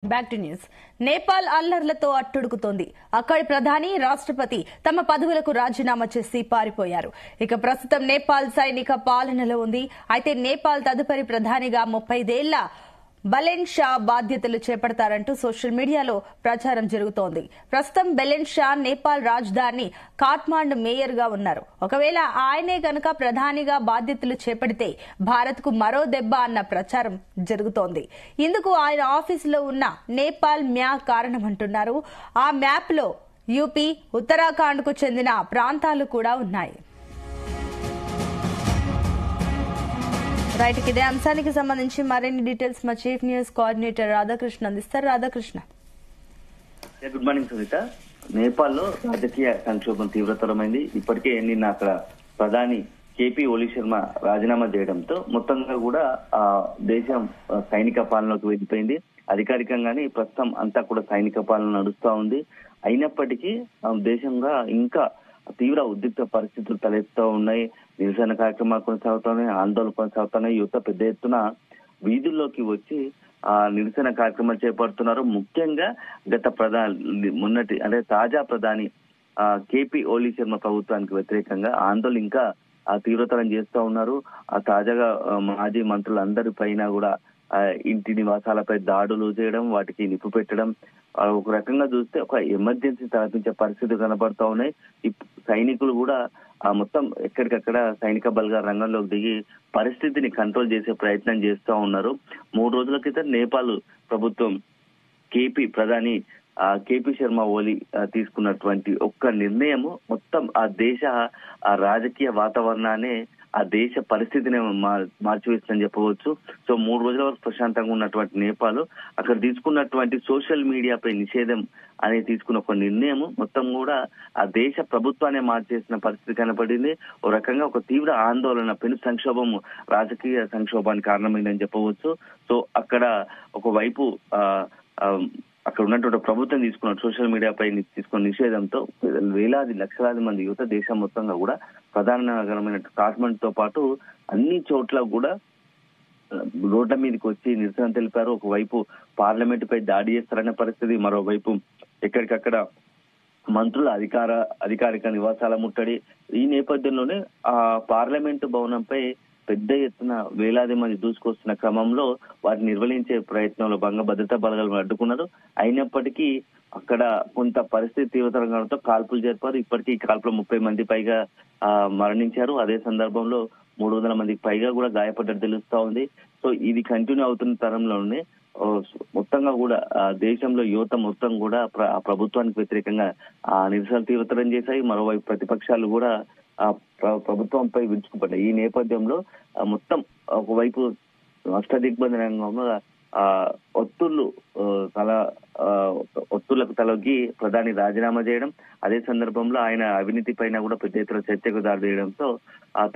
Back to news. Nepal అల్లర్లతో అట్టుడుకుతోంది. అక్కడి ప్రధాని, రాష్ట్రపతి తమ పదవులకు రాజీనామా చేసి పారిపోయారు. ఇక ప్రస్తుతం నేపాల్ సైనిక పాలనలో ఉంది. అయితే నేపాల్ తదుపరి ప్రధానిగా 35 ఏళ్ల బలెన్ షా బాధ్యతలు చేపడతారంటూ సోషల్ మీడియాలో ప్రచారం జరుగుతోంది. ప్రస్తుతం బలెన్ షా నేపాల్ రాజధాని కాఠ్మండు మేయర్ గా ఉన్నారు. ఒకవేళ ఆయనే గనక ప్రధానిగా బాధ్యతలు చేపడితే భారత్ కు మరో దెబ్బ అన్న ప్రచారం జరుగుతోంది. ఇందుకు ఆయన ఆఫీసులో ఉన్న నేపాల్ మ్యాప్ కారణమంటున్నారు. ఆ మ్యాప్ లో యూపీ, ఉత్తరాఖండ్ కు చెందిన ప్రాంతాలు కూడా ఉన్నాయి. రైట్, ఇదే అంశానికి సంబంధించి మరిన్ని డీటెయిల్స్ మా చీఫ్ న్యూస్ కోఆర్డినేటర్ రాధాకృష్ణ అందిస్తారు. రాధాకృష్ణ. Good morning Sunitha. నేపాల్లో రాజకీయ సంక్షోభం తీవ్రతరమైంది. ఇప్పటికే నిన్న అక్కడ ప్రధాని కేపీ ఓలీ శర్మ రాజీనామా చేయడంతో మొత్తంగా కూడా ఆ దేశం సైనిక పాలనలోకి వెళ్ళిపోయింది. అధికారికంగానే ప్రస్తుతం అంతా కూడా సైనిక పాలన నడుస్తా ఉంది. అయినప్పటికీ దేశంగా ఇంకా తీవ్ర ఉద్రిక్త పరిస్థితులు తలెత్తుతూ ఉన్నాయి. నిరసన కార్యక్రమాలు కొనసాగుతున్నాయి, ఆందోళన కొనసాగుతున్నాయి. యువత పెద్ద ఎత్తున వీధుల్లోకి వచ్చి ఆ నిరసన కార్యక్రమాలు చేపడుతున్నారు. ముఖ్యంగా తాజా ప్రధాని కేపీ ఓలీ శర్మ ప్రభుత్వానికి వ్యతిరేకంగా ఆందోళన ఇంకా తీవ్రతరం చేస్తూ ఉన్నారు. తాజాగా మాజీ మంత్రులందరి పైన కూడా ఇంటి నివాసాలపై దాడులు చేయడం, వాటికి నిప్పు పెట్టడం, ఒక రకంగా చూస్తే ఒక ఎమర్జెన్సీ తలపించే పరిస్థితి కనబడతా ఉన్నాయి. సైనికులు కూడా మొత్తం ఎక్కడికక్కడ సైనిక బలగాల రంగంలోకి దిగి పరిస్థితిని కంట్రోల్ చేసే ప్రయత్నం చేస్తూ ఉన్నారు. 3 రోజుల క్రితం నేపాల్ ప్రభుత్వం ప్రధాని కేపీ శర్మ ఓలీ తీసుకున్నటువంటి ఒక్క నిర్ణయము మొత్తం ఆ దేశ రాజకీయ వాతావరణాన్ని, ఆ దేశ పరిస్థితిని మార్చివేస్తుందని చెప్పవచ్చు. సో 3 రోజుల వరకు ప్రశాంతంగా ఉన్నటువంటి నేపాల్ అక్కడ తీసుకున్నటువంటి సోషల్ మీడియాపై నిషేధం అనేది తీసుకున్న ఒక నిర్ణయం మొత్తం కూడా ఆ దేశ ప్రభుత్వాన్ని మార్చేసిన పరిస్థితి కనపడింది. ఓ రకంగా ఒక తీవ్ర ఆందోళన, పెను సంక్షోభం, రాజకీయ సంక్షోభానికి కారణమైందని చెప్పవచ్చు. సో అక్కడ ఒకవైపు అక్కడ ఉన్నటువంటి ప్రభుత్వం తీసుకున్న సోషల్ మీడియాపై తీసుకున్న నిషేధంతో వేలాది లక్షలాది మంది యువత దేశం మొత్తంగా కూడా ప్రధాన నగరమైన కాఠ్మండుతో పాటు అన్ని చోట్ల కూడా రోడ్ల మీదకి వచ్చి నిరసన తెలిపారు. ఒకవైపు పార్లమెంట్ పై దాడి చేస్తారనే పరిస్థితి, మరోవైపు ఎక్కడికక్కడ మంత్రుల అధికారిక నివాసాల ముట్టడి. ఈ నేపథ్యంలోనే ఆ పార్లమెంటు భవనంపై పెద్ద ఎత్తున వేలాది మంది దూసుకొస్తున్న క్రమంలో వాటిని నిర్వహించే ప్రయత్నంలో భద్రతా బలగాలు అడ్డుకున్నారు. అయినప్పటికీ అక్కడ కొంత పరిస్థితి తీవ్రతరంగా కాల్పులు జరిపారు. ఇప్పటికీ ఈ కాల్పులో 30 మంది పైగా మరణించారు. అదే సందర్భంలో 300 మందికి పైగా కూడా గాయపడ్డట్టు తెలుస్తా ఉంది. సో ఇది కంటిన్యూ అవుతున్న తరంలోనే మొత్తంగా కూడా దేశంలో యువత మొత్తం కూడా ప్రభుత్వానికి వ్యతిరేకంగా నిరసన తీవ్రతరం చేశాయి. మరోవైపు ప్రతిపక్షాలు కూడా ప్రభుత్వంపై విరుచుకుపడ్డాయి. ఈ నేపథ్యంలో మొత్తం ఒకవైపు అష్టదిగ్బంధనంగా ఒత్తులకు తలొగ్గి ప్రధాని రాజీనామా చేయడం, అదే సందర్భంలో ఆయన అవినీతి పైన కూడా పెద్ద ఎత్తున చర్చకు దారి చేయడంతో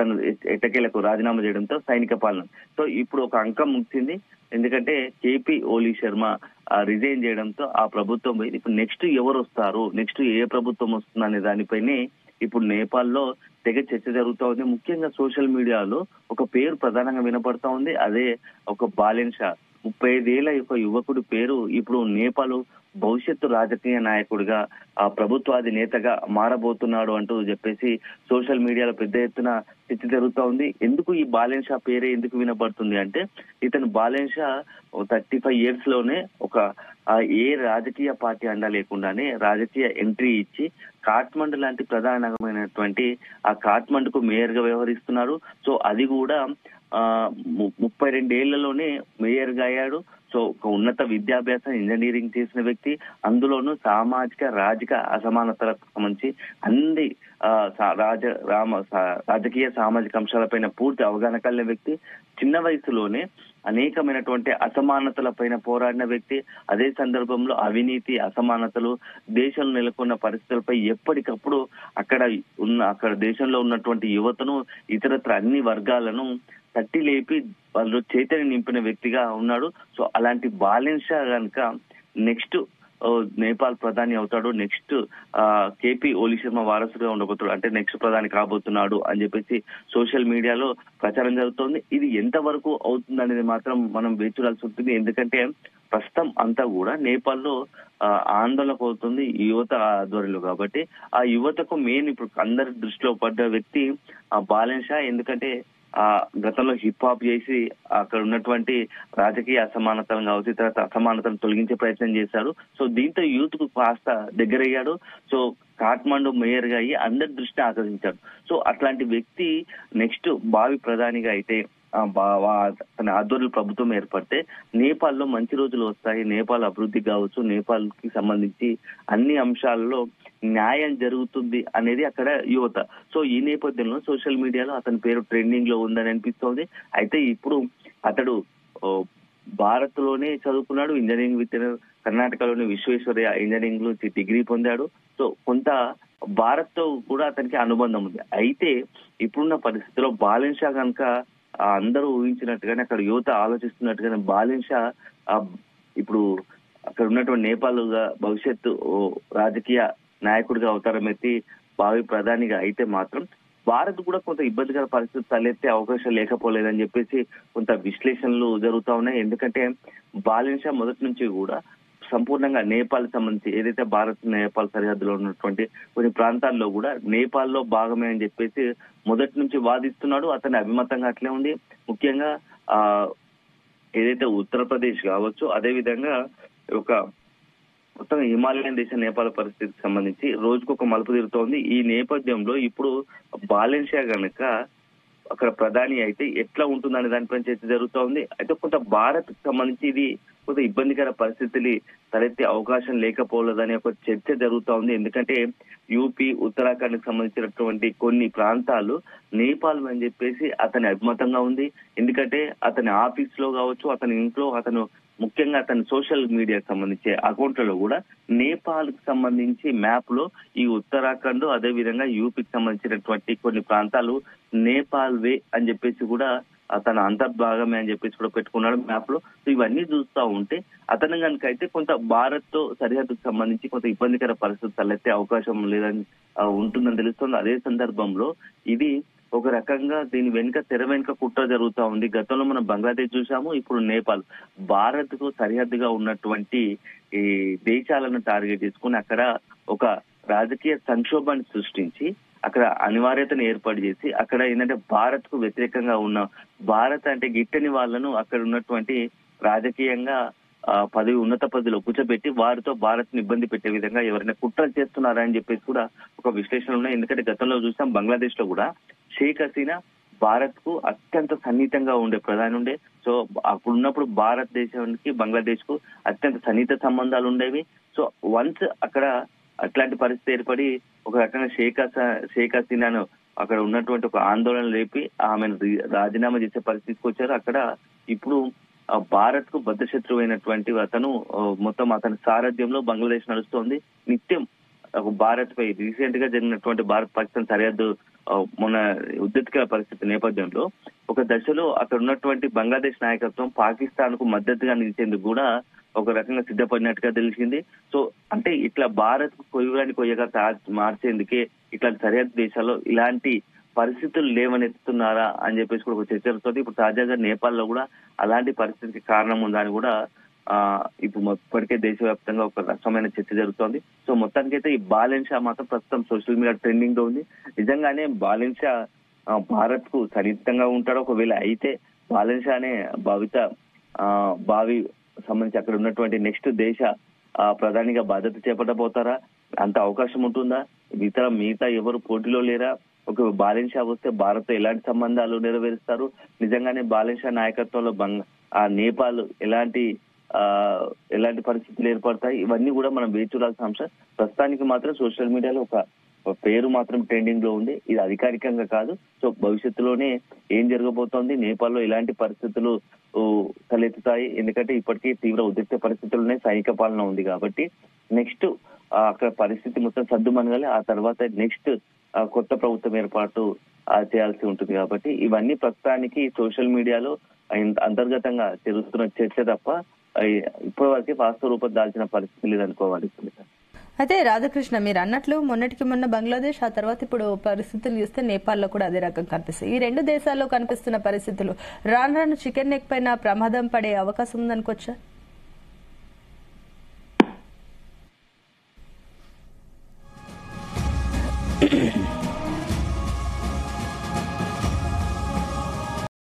తను ఎట్టకేలకు రాజీనామా చేయడంతో సైనిక పాలన. సో ఇప్పుడు ఒక అంకం ముగిసింది. ఎందుకంటే కేపీ ఓలీ శర్మ రిజైన్ చేయడంతో ఆ ప్రభుత్వం పోయింది. ఇప్పుడు నెక్స్ట్ ఎవరు వస్తారు, నెక్స్ట్ ఏ ప్రభుత్వం వస్తుంది అనే దానిపైనే ఇప్పుడు నేపాల్లో తెగ చర్చ జరుగుతూ ఉంది. ముఖ్యంగా సోషల్ మీడియాలో ఒక పేరు ప్రధానంగా వినపడతా ఉంది. అదే ఒక బాలెన్ షా, 35 ఏళ్ల యువకుడి పేరు ఇప్పుడు నేపాల్ భవిష్యత్తు రాజకీయ నాయకుడిగా, ఆ ప్రభుత్వాది నేతగా మారబోతున్నాడు అంటూ చెప్పేసి సోషల్ మీడియాలో పెద్ద ఎత్తున చర్చ జరుగుతూ ఉంది. ఎందుకు ఈ బాలెన్ షా పేరే ఎందుకు వినపడుతుంది అంటే, ఇతను బాలెన్ షా 35 years లోనే ఒక ఏ రాజకీయ పార్టీ అండా లేకుండానే రాజకీయ ఎంట్రీ ఇచ్చి కాఠ్మండు లాంటి ప్రధాన నగరమైనటువంటి ఆ కాఠ్మండుకు మేయర్ గా వ్యవహరిస్తున్నారు. సో అది కూడా 32 ఏళ్లలోనే మేయర్ గా అయ్యాడు. సో ఒక ఉన్నత విద్యాభ్యాసం, ఇంజనీరింగ్ చేసిన వ్యక్తి, అందులోనూ సామాజిక రాజకీయ అసమానతలకు సంబంధించి అన్ని రాజకీయ సామాజిక అంశాలపైన పూర్తి అవగాహన కలిగిన వ్యక్తి. చిన్న వయసులోనే అనేకమైనటువంటి అసమానతల పైన పోరాడిన వ్యక్తి. అదే సందర్భంలో అవినీతి, అసమానతలు, దేశంలో నెలకొన్న పరిస్థితులపై ఎప్పటికప్పుడు అక్కడ దేశంలో ఉన్నటువంటి యువతను, ఇతరత్ర అన్ని వర్గాలను తట్టి లేపి వాళ్ళు చైతన్యం నింపిన వ్యక్తిగా ఉన్నాడు. సో అలాంటి బాలెన్ షా కనుక నెక్స్ట్ నేపాల్ ప్రధాని అవుతాడు, నెక్స్ట్ కేపీ ఓలీ శర్మ వారసుగా ఉండబోతాడు, అంటే నెక్స్ట్ ప్రధాని కాబోతున్నాడు అని చెప్పేసి సోషల్ మీడియాలో ప్రచారం జరుగుతోంది. ఇది ఎంతవరకు అవుతుంది అనేది మాత్రం మనం వేచి చూడాల్సి ఉంటుంది. ఎందుకంటే ప్రస్తుతం అంతా కూడా నేపాల్లో ఆందోళన అవుతుంది యువత ఆధ్వర్యంలో. కాబట్టి ఆ యువతకు మెయిన్ ఇప్పుడు అందరి దృష్టిలో పడ్డ వ్యక్తి బాలెన్ షా. ఎందుకంటే గతంలో హిప్ హాప్ చేసి అక్కడ ఉన్నటువంటి రాజకీయ అసమానతలను కావచ్చు, ఇతర అసమానతలను తొలగించే ప్రయత్నం చేశారు. సో దీంతో యూత్ కు కాస్త దగ్గరయ్యాడు. సో కాఠ్మండు మేయర్ గా అయ్యి అందరి దృష్టిని ఆకర్షించాడు. సో అట్లాంటి వ్యక్తి నెక్స్ట్ భావి ప్రధానిగా అయితే తన ఆధ్వర్యంలో ప్రభుత్వం ఏర్పడితే నేపాల్లో మంచి రోజులు వస్తాయి. నేపాల్ అభివృద్ధి కావచ్చు, నేపాల్ కి సంబంధించి అన్ని అంశాల్లో న్యాయం జరుగుతుంది అనేది అక్కడ యువత. సో ఈ నేపథ్యంలో సోషల్ మీడియాలో అతని పేరు ట్రెండింగ్ లో ఉందని అనిపిస్తోంది. అయితే ఇప్పుడు అతడు భారత్ లోనే చదువుకున్నాడు, ఇంజనీరింగ్ విద్య కర్ణాటకలోని విశ్వేశ్వరయ్య ఇంజనీరింగ్ నుంచి డిగ్రీ పొందాడు. సో కొంత భారత్ తో కూడా అతనికి అనుబంధం ఉంది. అయితే ఇప్పుడున్న పరిస్థితిలో బాలెన్ షా కనుక అందరూ ఊహించినట్టుగానే, అక్కడ యువత ఆలోచిస్తున్నట్టుగానే బాలెన్ షా ఇప్పుడు అక్కడ ఉన్నటువంటి నేపాల్ భవిష్యత్తు రాజకీయ నాయకుడిగా అవతారం ఎత్తి భావి ప్రధానిగా అయితే మాత్రం భారత్ కూడా కొంత ఇబ్బందికర పరిస్థితి తలెత్తే అవకాశం లేకపోలేదని చెప్పేసి కొంత విశ్లేషణలు జరుగుతా ఉన్నాయి. ఎందుకంటే బాలెన్ షా మొదటి నుంచి కూడా సంపూర్ణంగా నేపాల్ సంబంధించి ఏదైతే భారత్ నేపాల్ సరిహద్దులో ఉన్నటువంటి కొన్ని ప్రాంతాల్లో కూడా నేపాల్లో భాగమే అని చెప్పేసి మొదటి నుంచి వాదిస్తున్నాడు. అతని అభిమతంగా అట్లే ఉంది. ముఖ్యంగా ఏదైతే ఉత్తరప్రదేశ్ కావచ్చు, అదే విధంగా ఒక మొత్తం హిమాలయన్ దేశ నేపాల్ పరిస్థితికి సంబంధించి రోజుకొక మలుపు తిరుగుతోంది. ఈ నేపథ్యంలో ఇప్పుడు బాలెన్ షా గనక అక్కడ ప్రధాని అయితే ఎట్లా ఉంటుందనే దానిపై చర్చ జరుగుతూ ఉంది. అయితే కొంత భారత్ కు సంబంధించి ఇది కొంత ఇబ్బందికర పరిస్థితులు తలెత్తే అవకాశం లేకపోలేదనే ఒక చర్చ జరుగుతూ ఉంది. ఎందుకంటే యూపీ, ఉత్తరాఖండ్ కి సంబంధించినటువంటి కొన్ని ప్రాంతాలు నేపాల్ అని చెప్పేసి అతని అభిమతంగా ఉంది. ఎందుకంటే అతని ఆఫీస్ లో కావచ్చు, అతని ఇంట్లో, అతను ముఖ్యంగా అతని సోషల్ మీడియాకి సంబంధించి అకౌంట్లలో కూడా నేపాల్ కి సంబంధించి మ్యాప్ లో ఈ ఉత్తరాఖండ్ అదే విధంగా యూపీకి సంబంధించినటువంటి కొన్ని ప్రాంతాలు నేపాల్ వే అని చెప్పేసి కూడా తన అంతర్భాగమే అని చెప్పేసి కూడా పెట్టుకున్నాడు మ్యాప్ లో. సో ఇవన్నీ చూస్తా ఉంటే అతను కనుక అయితే కొంత భారత్ తో సరిహద్దుకు సంబంధించి కొంత ఇబ్బందికర పరిస్థితి తలెత్తే అవకాశం లేదని ఉంటుందని తెలుస్తుంది. అదే సందర్భంలో ఇది ఒక రకంగా దీని వెనుక తెర వెనుక కుట్ర జరుగుతూ ఉంది. గతంలో మనం బంగ్లాదేశ్ చూసాము, ఇప్పుడు నేపాల్. భారత్ కు సరిహద్దుగా ఉన్నటువంటి ఈ దేశాలను టార్గెట్ చేసుకుని అక్కడ ఒక రాజకీయ సంక్షోభాన్ని సృష్టించి అక్కడ అనివార్యతను ఏర్పాటు చేసి అక్కడ ఏంటంటే భారత్ కు వ్యతిరేకంగా ఉన్న భారత్ అంటే గిట్టని వాళ్ళను అక్కడ ఉన్నటువంటి రాజకీయంగా ఉన్నత పదవిలో కూర్చోబెట్టి వారితో భారత్ ని ఇబ్బంది పెట్టే విధంగా ఎవరైనా కుట్రలు చేస్తున్నారా అని చెప్పేసి కూడా ఒక విశ్లేషణ ఉన్నాయి. ఎందుకంటే గతంలో చూసాం బంగ్లాదేశ్ లో కూడా షేక్ హసీనా భారత్ కు అత్యంత సన్నిహితంగా ఉండే ప్రధాని ఉండే. సో అప్పుడు ఉన్నప్పుడు భారతదేశానికి బంగ్లాదేశ్ కు అత్యంత సన్నిహిత సంబంధాలు ఉండేవి. సో వన్స్ అక్కడ అట్లాంటి పరిస్థితి ఏర్పడి ఒక రకంగా షేక్ హసీనాను అక్కడ ఉన్నటువంటి ఒక ఆందోళన లేపి ఆమెను రాజీనామా చేసే పరిస్థితికి వచ్చారు. అక్కడ ఇప్పుడు భారత్ కు బద్ధశత్రువు అయినటువంటి అతను మొత్తం అతని సారథ్యంలో బంగ్లాదేశ్ నడుస్తోంది. నిత్యం భారత్ పై రీసెంట్ గా జరిగినటువంటి భారత్ పాకిస్తాన్ సరిహద్దు మొన్న ఉద్రిక్త పరిస్థితి నేపథ్యంలో ఒక దశలో అక్కడ ఉన్నటువంటి బంగ్లాదేశ్ నాయకత్వం పాకిస్తాన్ కు మద్దతుగా నిలిచేందుకు కూడా ఒక రకంగా సిద్ధపడినట్టుగా తెలిసింది. సో అంటే ఇట్లా భారత్ కు కొయ్యగా మార్చేందుకే ఇట్లాంటి సరిహద్దు దేశాల్లో ఇలాంటి పరిస్థితులు లేవనెత్తుతున్నారా అని చెప్పేసి కూడా ఒక చర్చ జరుగుతుంది. ఇప్పుడు తాజాగా నేపాల్ లో కూడా అలాంటి పరిస్థితికి కారణం ఉందని కూడా ఇప్పుడు ఇప్పటికే దేశవ్యాప్తంగా ఒక రకమైన చర్చ జరుగుతోంది. సో మొత్తానికైతే ఈ బాలెన్ షా మాత్రం ప్రస్తుతం సోషల్ మీడియా ట్రెండింగ్ లో ఉంది. నిజంగానే బాలెన్ షా భారత్ కు సన్నిహితంగా ఉంటాడు. ఒకవేళ అయితే బాలెన్ షానే భావి సంబంధించి అక్కడ ఉన్నటువంటి నెక్స్ట్ దేశ ప్రధానిగా బాధ్యత చేపట్టబోతారా? అంత అవకాశం ఉంటుందా? మిగతా ఎవరు పోటీలో లేరా? ఒక బాలెన్ షా వస్తే భారత్ ఎలాంటి సంబంధాలు నెరవేరుస్తారు? నిజంగానే బాలెన్ షా నాయకత్వంలో నేపాల్ ఎలాంటి పరిస్థితులు ఏర్పడతాయి? ఇవన్నీ కూడా మనం వేచి చూడాల్సిన అంశం. ప్రస్తుతానికి మాత్రం సోషల్ మీడియాలో ఒక పేరు మాత్రం ట్రెండింగ్ లో ఉంది. ఇది అధికారికంగా కాదు. సో భవిష్యత్తులోనే ఏం జరగబోతోంది, నేపాల్లో ఎలాంటి పరిస్థితులు తలెత్తుతాయి? ఎందుకంటే ఇప్పటికీ తీవ్ర ఉద్రిక్త పరిస్థితుల్లోనే సైనిక పాలన ఉంది కాబట్టి నెక్స్ట్ అక్కడ పరిస్థితి మొత్తం సద్దుమనగాలి. ఆ తర్వాత నెక్స్ట్ కొత్త ప్రభుత్వం ఏర్పాటు చేయాల్సి ఉంటుంది. కాబట్టి ఇవన్నీ ప్రస్తుతానికి సోషల్ మీడియాలో అంతర్గతంగా జరుగుతున్న చర్చ తప్ప ఇప్పటి వరకు వాస్తవ రూపం దాల్చిన పరిస్థితి లేదనుకోవాలి. అయితే రాధాకృష్ణ, మీరు అన్నట్లు మొన్నటికి మొన్న బంగ్లాదేశ్, ఆ తర్వాత ఇప్పుడు పరిస్థితులు చూస్తే నేపాల్లో కూడా అదే రకం కనిపిస్తాయి. ఈ రెండు దేశాల్లో కనిపిస్తున్న పరిస్థితులు రాను రాను చికెన్ నెక్ పైన ప్రమాదం పడే అవకాశం ఉందనుకోవచ్చా? ధన్యవాదాలు.